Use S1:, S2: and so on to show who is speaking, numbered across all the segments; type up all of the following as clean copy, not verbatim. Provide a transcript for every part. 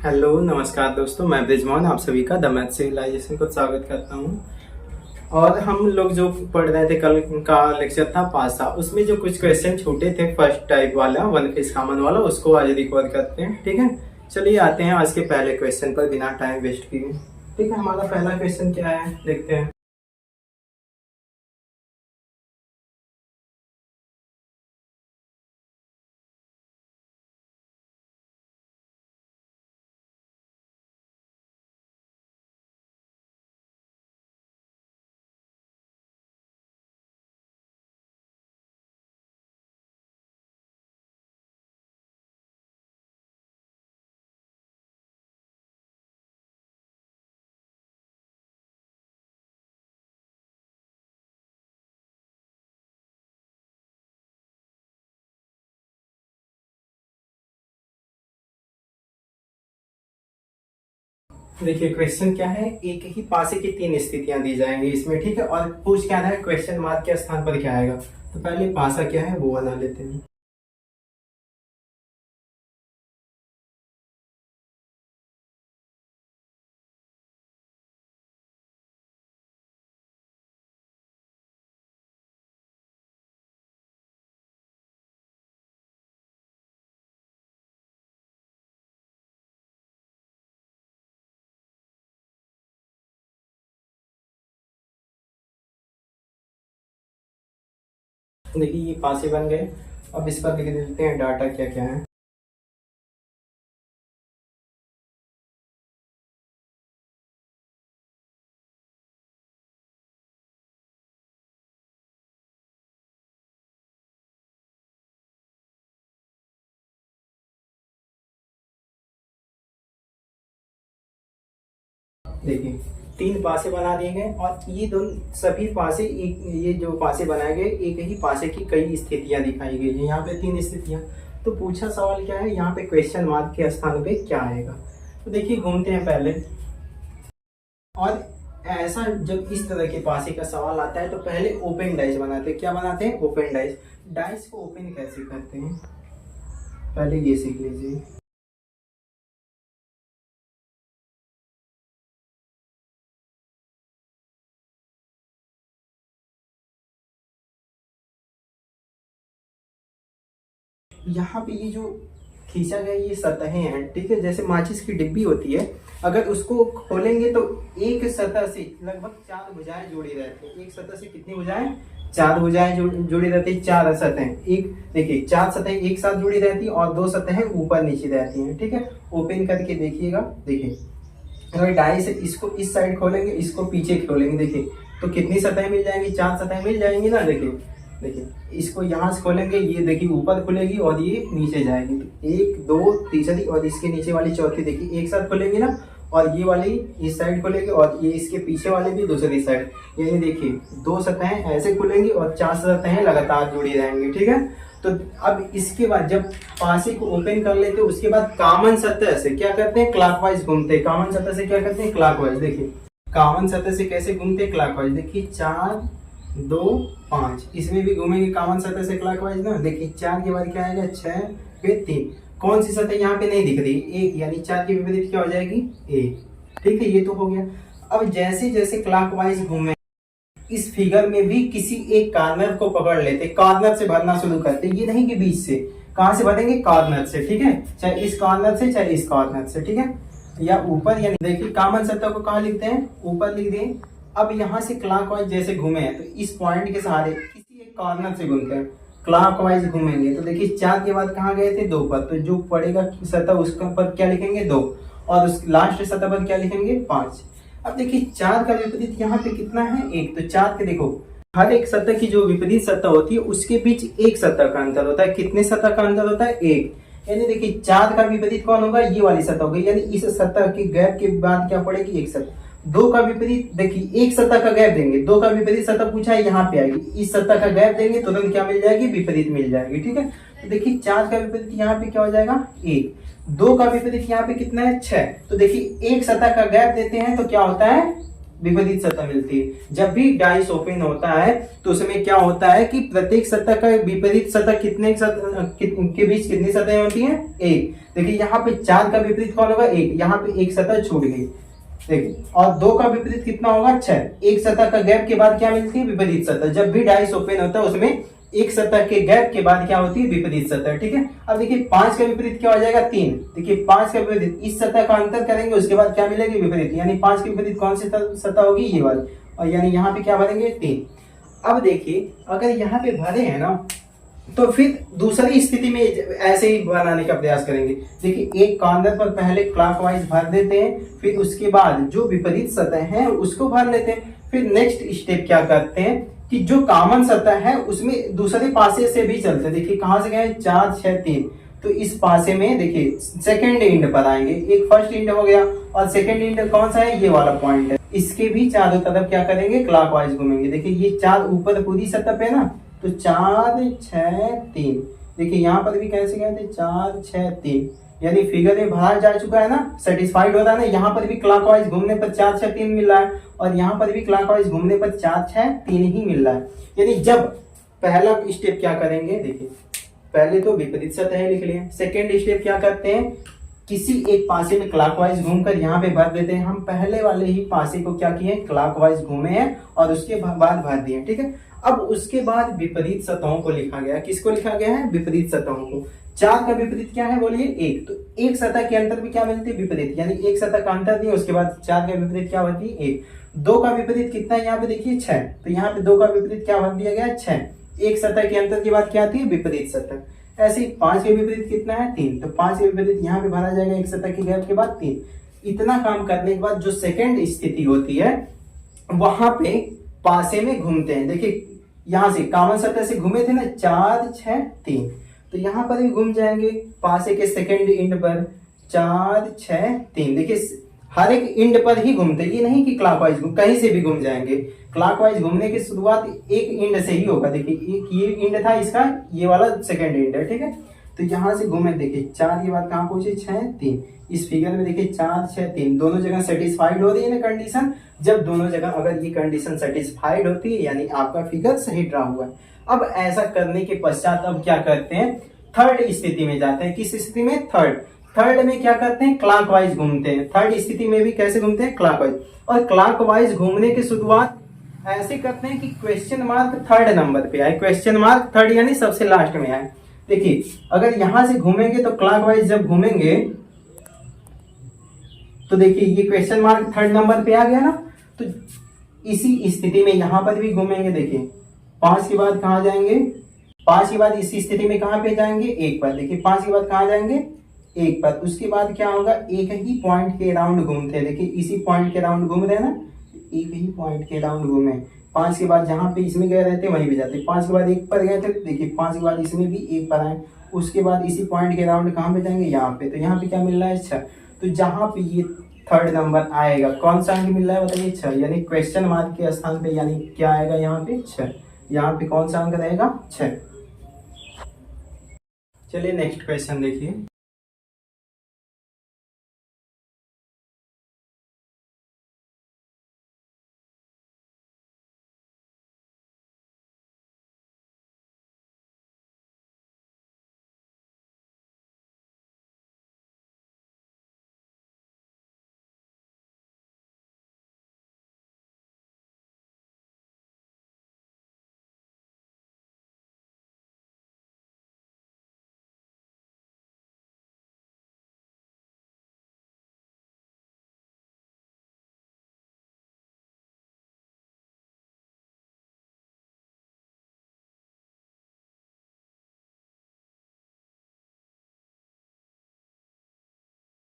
S1: Hello नमस्कार दोस्तों, मैं ब्रिजमोहन आप सभी का द मैथ सिविलाइजेशन को स्वागत करता हूं। और हम लोग जो पढ़ रहे थे, कल का लेक्चर था पासा, उसमें जो कुछ क्वेश्चन छूटे थे फर्स्ट टाइप वाला, वन फिश कॉमन वाला, उसको आज रिकॉर्ड करते हैं। ठीक है, चलिए आते हैं आज के पहले क्वेश्चन पर बिना टाइम वेस्ट किए। ठीक है, हमारा पहला क्वेश्चन क्या है देखते हैं। देखिए क्वेश्चन क्या है, एक ही पासे की तीन स्थितियां दी जाएंगी इसमें। ठीक है, और पूछ क्या है, क्वेश्चन मार्क के स्थान पर क्या आएगा। तो पहले पासा क्या है वो बना लेते हैं। देखिए ये पासे बन गए। अब इस पर लिख देते हैं डाटा क्या क्या है। देखिए तीन पासे बना दिए गए और ये दोनों सभी पासे एक, ये जो पासे बनाए गए एक ही पासे की कई स्थितियां दिखाई गई है। यहाँ पे तीन स्थितियां। तो पूछा सवाल क्या है, यहाँ पे क्वेश्चन मार्क के स्थान पे क्या आएगा। तो देखिए घूमते हैं पहले। और ऐसा जब इस तरह के पासे का सवाल आता है तो पहले ओपन डाइस बनाते हैं। क्या बनाते हैं? Open dice. डाइस को ओपन कैसे करते हैं पहले ये सीख लीजिए। यहाँ पे ये जो खींचा गया ये सतहें हैं। ठीक है, जैसे माचिस की डिब्बी होती है, अगर उसको खोलेंगे तो एक सतह से लगभग चार भुजाएं जुड़ी रहती हैं। एक सतह से कितनी भुजाएं? चार भुजाएं जुड़ी रहती है। चार सतहें, एक देखिए चार सतहें एक साथ जुड़ी रहती है और दो सतहें ऊपर नीचे रहती हैं। ठीक है, ओपन करके देखिएगा। देखिए अगर डाई से इसको इस साइड खोलेंगे, इसको पीछे खोलेंगे, देखिए तो कितनी सतहें मिल जाएंगी? चार सतहें मिल जाएंगी ना। देखिए देखिए इसको यहाँ से खोलेंगे, ये देखिए ऊपर खुलेगी और ये नीचे जाएगी। तो एक दो तीसरी और इसके नीचे वाली चौथी देखिए एक साथ खुलेंगी ना, और ये वाली इस साइड खुलेगी और ये इसके पीछे वाले भी दूसरी साइड। यानी देखिए दो सतहें ऐसे खुलेंगी और चार सतहें लगातार जुड़ी रहेंगी। ठीक है, तो अब इसके बाद जब पासे को ओपन कर लेते हैं उसके बाद कॉमन सतह से क्या करते हैं? क्लॉकवाइज घूमते हैं। कॉमन सतह से क्या करते हैं? क्लॉकवाइज। देखिए कॉमन सतह से कैसे घूमते हैं? क्लॉकवाइज। देखिए 4 2 5, इसमें भी घूमेंगे कॉमन सतह से क्लॉकवाइज ना। देखिए 4 के बाद क्या आएगा? 6 फिर 3। कौन सी सतह यहाँ पे नहीं दिख रही? एक, यानी 4 की विपरीत क्या हो जाएगी? 1। ठीक है, ये तो हो गया। अब जैसे जैसे क्लॉकवाइज घूमे इस फिगर में भी किसी एक कॉर्नर को पकड़ लेते, कॉर्नर से भरना शुरू करते। ये नहीं कि बीच से, कहां से भरेंगे? कॉर्नर से। ठीक है, चाहे इस कॉर्नर से चाहे इस कॉर्नर से। ठीक है, या ऊपर, यानी देखिए कॉमन सतह को कहाँ लिखते हैं? ऊपर लिख दें। अब यहाँ से क्लॉकवाइज जैसे घूमे हैं तो इस पॉइंट के सहारे किसी एक कॉर्नर से घूमते हैं, क्लॉकवाइज घूमेंगे। तो देखिए 4 के बाद कहाँ गए थे? 2 पर। तो जो पड़ेगा सतह उसका पर क्या लिखेंगे? 2। और उस लास्ट सतह पर क्या लिखेंगे? 5। अब देखिए 4 का विपरीत यहाँ पे कितना है? 1। तो 4 के देखो हर एक सतह की जो विपरीत सतह होती है उसके बीच एक सतह का अंतर होता है। कितने सतह का अंतर होता है? 1। यानी देखिए 4 का विपरीत कौन होगा? ये वाली सतह होगी। यानी इस सतह के गैप के बाद क्या पड़ेगी? एक सतह। 2 का विपरीत देखिए एक सतह का गैप देंगे, 2 का विपरीत सतह पूछा है यहाँ पे आएगी, इस सतह का गैप देंगे तुरंत क्या मिल जाएगी? विपरीत मिल जाएगी। ठीक है, तो देखिए 4 का विपरीत यहाँ पे क्या हो जाएगा? 1। 2 का विपरीत यहाँ पे कितना है? 6। तो देखिए एक सतह का गैप देते हैं तो क्या होता है? विपरीत सतह मिलती है। जब भी डाइस ओपन होता है तो उसमें क्या होता है कि प्रत्येक सतह का विपरीत सतह कितने के बीच कितनी सतह होती है? एक। देखिए यहाँ पे 4 का विपरीत कौन होगा? एक। यहाँ पे एक सतह छूट गई, देखिए, और 2 का विपरीत कितना होगा? 6। एक सतह का गैप के बाद क्या मिलती है? विपरीत सतह। जब भी डाइस ओपन होता है उसमें एक सतह के गैप के बाद क्या होती है? विपरीत सतह। ठीक है, अब देखिए 5 का विपरीत क्या हो जाएगा? 3। देखिए 5 का विपरीत, इस सतह का अंतर करेंगे उसके बाद क्या मिलेगी? विपरीत। यानी 5 के विपरीत कौन सी सतह होगी? ये वाली। और यानी यहाँ पे क्या भरेंगे? 3। अब देखिए अगर यहाँ पे भरे हैं ना तो फिर दूसरी स्थिति में ऐसे ही बनाने का प्रयास करेंगे। देखिए एक कॉर्नर पर पहले क्लॉकवाइज भर देते हैं, फिर उसके बाद जो विपरीत सतह है उसको भर लेते हैं। फिर नेक्स्ट स्टेप क्या करते हैं कि जो कॉमन सतह है उसमें दूसरे पासे से भी चलते हैं। देखिए कहां से गए? 4 6 3। तो इस पासे में देखिए सेकेंड इंड पर आएंगे। एक फर्स्ट इंड हो गया और सेकेंड इंड कौन सा है? ये वाला पॉइंट है। इसके भी चारों तरफ क्या करेंगे? क्लॉकवाइज घूमेंगे। देखिए ये 4 ऊपर पूरी सतह पे ना, तो 4 6 3। देखिए यहाँ पर भी कैसे गए थे? 4 6 3। यानी फिगर में भरा जा चुका है ना, सेटिस्फाइड हो रहा है ना। यहाँ पर भी क्लॉकवाइज घूमने पर 4 6 3 मिल रहा है और यहाँ पर भी क्लॉकवाइज घूमने पर 4 6 3 ही मिल रहा है। यानी जब पहला स्टेप क्या करेंगे? देखिए पहले तो विपरीत सतह लिख लिए। सेकेंड स्टेप क्या करते हैं? किसी एक पासे में क्लॉकवाइज घूमकर यहाँ पे भर देते हैं। हम पहले वाले ही पासे को क्या किए? क्लॉकवाइज घूमे हैं और उसके बाद भर दिए। ठीक है, अब उसके बाद विपरीत सतहों को लिखा गया। किसको लिखा गया है? विपरीत सतहों को। 4 का विपरीत क्या है? बोलिए 1। तो एक सतह के अंतर भी क्या मिलती है? विपरीत। यानी एक सतह का अंतर दिया, उसके बाद 4 का विपरीत क्या बनती है? 1। 2 का विपरीत कितना है? यहाँ पे देखिए 6। तो यहाँ पे 2 का विपरीत क्या भर दिया गया? 6। एक सतह के अंतर के बाद क्या आती है? विपरीत सतह। ऐसे ही 5 के विपरीत कितना है? 3। तो 5 के विपरीत यहाँ पे भरा जाएगा एक सतह के गैप के बाद 3। इतना काम करने के बाद जो सेकेंड स्थिति होती है वहां पे पासे में घूमते हैं। देखिए यहां से कॉमन सतह से घूमे थे ना, 4 6 3। तो यहाँ पर भी घूम जाएंगे पासे के सेकेंड इंड पर 4 6 3। देखिए हर एक इंड पर ही घूमते, ये नहीं कि क्लॉकवाइज कहीं से भी घूम जाएंगे। क्लॉकवाइज घूमने की शुरुआत एक इंड से ही होगा। देखिए एक ये इंड था इसका, ये वाला सेकेंड इंड है। ठीक है, तो यहाँ से घूमे। देखिए 4 के बाद कहाँ पहुंचे? 6 3। इस फिगर में देखिए 4 6 3 दोनों जगह सेटिस्फाइड हो रही है ना कंडीशन। जब दोनों जगह अगर ये कंडीशन सेटिस्फाइड होती है यानी आपका फिगर सही ड्रा हुआ है। अब ऐसा करने के पश्चात अब क्या करते हैं? थर्ड स्थिति में जाते हैं। किस स्थिति में? थर्ड में क्या करते हैं? क्लॉकवाइज घूमते हैं। थर्ड स्थिति में भी कैसे घूमते हैं? क्लॉकवाइज। और क्लॉकवाइज घूमने की शुरुआत ऐसे करते हैं कि क्वेश्चन मार्क थर्ड नंबर पे आए। क्वेश्चन मार्क थर्ड यानी सबसे लास्ट में आए। देखिए अगर यहां से घूमेंगे तो क्लॉकवाइज जब घूमेंगे तो देखिए ये क्वेश्चन मार्क थर्ड नंबर पे आ गया ना, तो इसी स्थिति में यहां पर भी घूमेंगे। देखिए 5 के बाद कहां जाएंगे? 5 के बाद इसी स्थिति में कहां पे जाएंगे? 1 पर। देखिए 5 के बाद कहां जाएंगे? 1 पर। उसके बाद क्या होगा? एक ही पॉइंट के राउंड घूमते हैं। देखिए इसी पॉइंट के राउंड घूम रहे हैं ना, एक ही पॉइंट के राउंड घूमे। 5 के बाद जहां पे इसमें गए रहते वहीं भी जाते। 5 के बाद 1 पर गए थे, देखिए 5 के बाद इसमें भी 1 पर आए। उसके बाद इसी पॉइंट के राउंड कहां पे जाएंगे? यहाँ पे। तो यहाँ पे क्या मिल रहा है? 6। तो जहां पे ये थर्ड नंबर आएगा कौन सा अंक मिल रहा है? बताइए 6। यानी क्वेश्चन मार्क के स्थान पे यानी क्या आएगा? यहाँ पे 6। यहाँ पे कौन सा अंक रहेगा? 6। चलिए नेक्स्ट क्वेश्चन देखिए।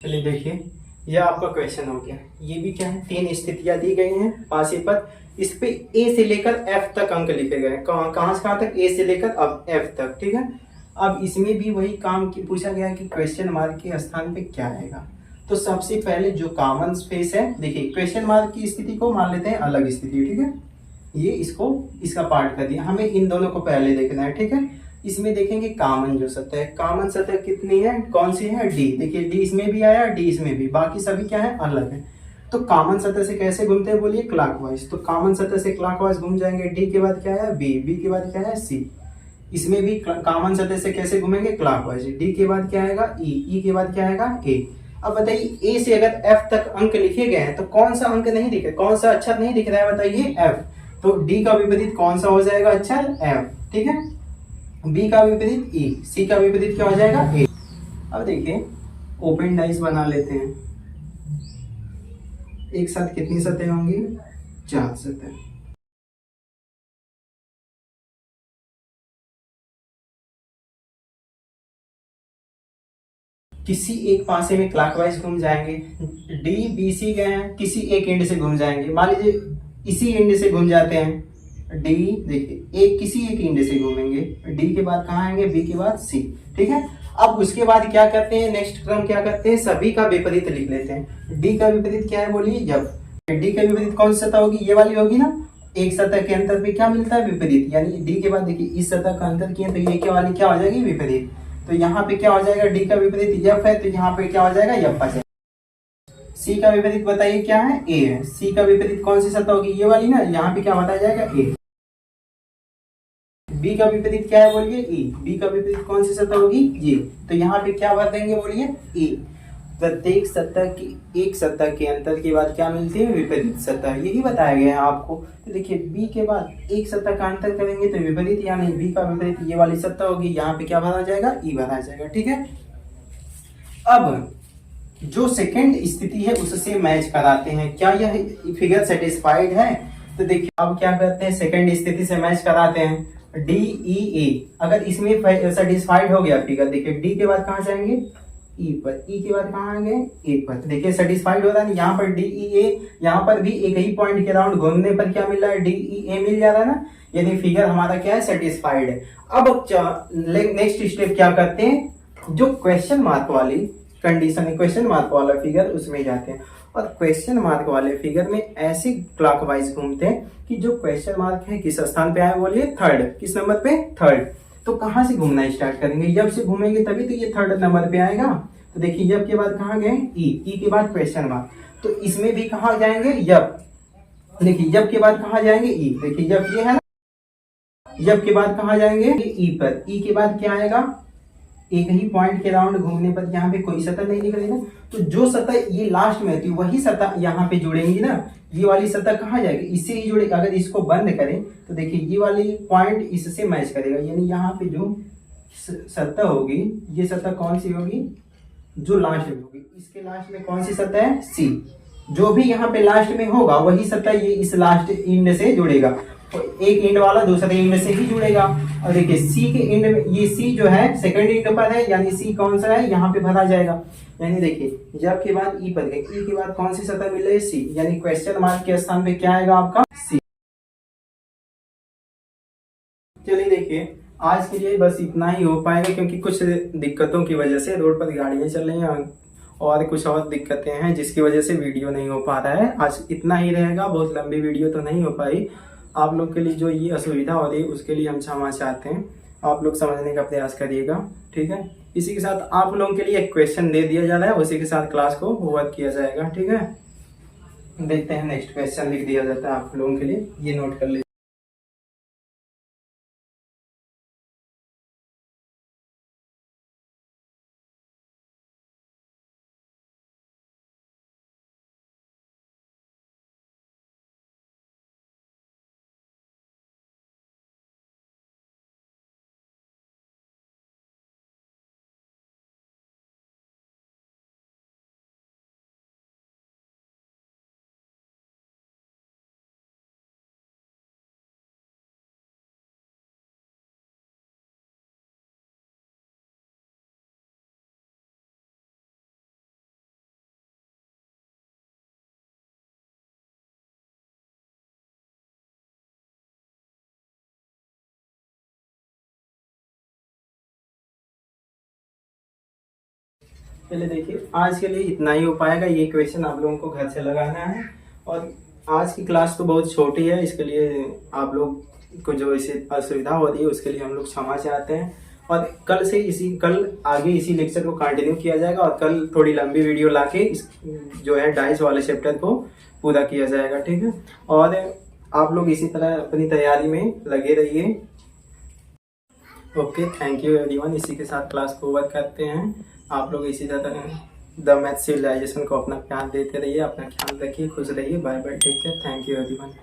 S1: चलिए देखिए यह आपका क्वेश्चन हो गया। ये भी क्या है? 3 स्थितियां दी गई हैं पासे पर। इस पे ए से लेकर एफ तक अंक लिखे गए। कहां से कहां तक? ए से लेकर अब एफ तक। ठीक है, अब इसमें भी वही काम की पूछा गया कि क्वेश्चन मार्क के स्थान पे क्या आएगा। तो सबसे पहले जो कॉमन स्पेस है, देखिए क्वेश्चन मार्क की स्थिति को मान लेते हैं अलग स्थिति। ठीक है, ये इसका पार्ट कर दिया। हमें इन दोनों को पहले देखना है। ठीक है, इसमें देखेंगे कॉमन जो सतह है। कॉमन सतह कितनी है? कौन सी है? डी। देखिए डी इसमें भी आया, डी इसमें भी, बाकी सभी क्या है? अलग है। तो कॉमन सतह से कैसे घूमते हैं बोलिए, क्लॉकवाइज। तो कॉमन सतह से क्लॉकवाइज घूम जाएंगे। डी के बाद क्या है, बी, बी के बाद क्या है, सी। इसमें भी कॉमन सतह से कैसे घूमेंगे, क्लॉकवाइज। डी के बाद क्या आएगा, ई, ई के बाद क्या आएगा, ए। अब बताइए ए से अगर एफ तक अंक लिखे गए हैं तो कौन सा अंक नहीं दिखे, कौन सा अक्षर नहीं दिख रहा है, बताइए, एफ। तो डी का विपरीत कौन सा हो जाएगा, अक्षर एफ, ठीक है। बी का विपरीत ई, सी का विपरीत क्या हो जाएगा, ए। अब देखिए ओपन डाइस बना लेते हैं। एक साथ कितनी सतह होंगी, 4 सतह। किसी एक पासे में क्लॉकवाइज घूम जाएंगे। डी बी सी गए हैं, किसी एक एंड से घूम जाएंगे। मान लीजिए इसी एंड से घूम जाते हैं। डी देखिए एक किसी एक एंड से घूमेंगे। डी के बाद कहाँ आएंगे, बी के बाद सी, ठीक है। अब उसके बाद क्या करते हैं, नेक्स्ट क्रम क्या करते हैं, सभी का विपरीत लिख लेते हैं। डी का विपरीत क्या है बोलिए, जब। डी का विपरीत कौन सी सतह होगी, ये वाली होगी ना। एक सतह के अंतर पे क्या मिलता है, विपरीत। यानी डी के बाद देखिए इस सतह का अंतर किए तो ये क्या वाली क्या हो जाएगी, विपरीत। तो यहाँ पे क्या हो जाएगा, डी का विपरीत एफ है, तो यहाँ पे क्या हो जाएगा, एफ आ जाएगा। सी का विपरीत बताइए क्या है, ए है। सी का विपरीत कौन सी सतह होगी, ये वाली ना। यहाँ पे क्या बताया जाएगा, ए। बी का विपरीत क्या है बोलिए, ई। बी का विपरीत कौन सी सतह होगी, ये। तो यहाँ पे क्या भर देंगे बोलिए, ई। प्रत्येक सतह की एक सतह के अंतर के बाद क्या मिलती है, विपरीत सतह। यही बताया गया है आपको। तो देखिए बी के बाद एक सतह का अंतर करेंगे तो विपरीत, यानी बी का विपरीत ये वाली सतह होगी। यहाँ पे क्या भरा जाएगा, ई भरा जाएगा, ठीक है। अब जो सेकंड स्थिति है उससे मैच कराते हैं। क्या यह फिगर सेटिस्फाइड है, तो देखिए अब क्या करते हैं, सेकंड स्थिति से मैच कराते हैं। डी ई ए, अगर इसमें सेटिस्फाइड हो गया फिगर, देखिए डी के बाद कहाँ जाएंगे, ई पर। ई के बाद कहाँ आएंगे, ए पर। देखिए सेटिस्फाइड हो रहा है, यहाँ पर डी ई ए, यहाँ पर भी एक ही पॉइंट के राउंड घूमने पर क्या मिल रहा है, डी ई ए मिल जा रहा है ना। यानी फिगर हमारा क्या है, सेटिस्फाइड है। अब नेक्स्ट स्टेप क्या करते हैं, जो क्वेश्चन मार्क वाली कंडीशन है, क्वेश्चन मार्क वाला फिगर, उसमें जाते हैं। और क्वेश्चन मार्क वाले फिगर में ऐसे क्लॉकवाइज घूमते हैं कि जो क्वेश्चन मार्क है किस स्थान पे आए बोलिए, थर्ड। किस नंबर पे, थर्ड। तो कहां से घूमना स्टार्ट करेंगे, यब से घूमेंगे तभी तो ये थर्ड नंबर पे आएगा। तो देखिए यब के बाद कहाँ गए, ई। ई के बाद क्वेश्चन मार्क। तो इसमें भी कहाँ जाएंगे, यब। देखिए यब के बाद कहाँ जाएंगे, ई। देखिए यब ये है ना, यब के बाद कहाँ जाएंगे, ई पर। ई के बाद क्या आएगा, एक ही पॉइंट के राउंड घूमने पर यहाँ पे कोई सतह नहीं निकलेगी ना। तो जो सतह ये लास्ट में होती है वही सतह यहाँ पे जुड़ेंगी ना। ये वाली सतह कहाँ जाएगी, इससे ही जुड़ेगी। अगर इसको बंद करें तो देखिए ये वाली पॉइंट इससे मैच करेगा। यानी यहाँ पे जो सतह होगी, ये सतह कौन सी होगी, जो लास्ट में होगी। इसके लास्ट में कौन सी सतह है, सी। जो भी यहाँ पे लास्ट में होगा वही सतह ये इस लास्ट एंड से जुड़ेगा। तो एक एंड वाला दूसरे एंड से ही जुड़ेगा। और देखिए सी के एंड में, ये सी जो है सेकंड एंड पर है, यानी सी कौन सा है, यहाँ पे भरा जाएगा। यानी देखिए जब के बाद ई पर गए, ई के बाद कौन सी सतह मिल रही है, सी। यानी क्वेश्चन मार्क के स्थान पे क्या आएगा आपका, सी। चलिए देखिए आज के लिए बस इतना ही हो पाएगा, क्योंकि कुछ दिक्कतों की वजह से रोड पर गाड़ियां चल रही हैं और कुछ और दिक्कतें हैं, जिसकी वजह से वीडियो नहीं हो पा रहा है। आज इतना ही रहेगा, बहुत लंबी वीडियो तो नहीं हो पाई। आप लोग के लिए जो ये असुविधा हो रही है उसके लिए हम क्षमा चाहते हैं। आप लोग समझने का प्रयास करिएगा, ठीक है। इसी के साथ आप लोगों के लिए एक क्वेश्चन दे दिया जा रहा है, उसी के साथ क्लास को वर्क किया जाएगा, ठीक है। देखते हैं नेक्स्ट क्वेश्चन लिख दिया जाता है आप लोगों के लिए, ये नोट कर लीजिए। पहले देखिए आज के लिए इतना ही हो पाएगा। ये क्वेश्चन आप लोगों को घर से लगाना है। और आज की क्लास तो बहुत छोटी है, इसके लिए आप लोग को जो इसे असुविधा हो रही है उसके लिए हम लोग क्षमा चाहते हैं। और कल आगे इसी लेक्चर को कंटिन्यू किया जाएगा और कल थोड़ी लंबी वीडियो लाके इस जो है डाइस वाले चैप्टर को पूरा किया जाएगा, ठीक है। और आप लोग इसी तरह अपनी तैयारी में लगे रहिए। Okay, thank you everyone. इसी के साथ क्लास को ओवर करते हैं। आप लोग इसी तरह द मैथ सिविलाइजेशन को अपना ध्यान देते रहिए, अपना ख्याल रखिए, खुश रहिए। Bye bye, take care, thank you everyone.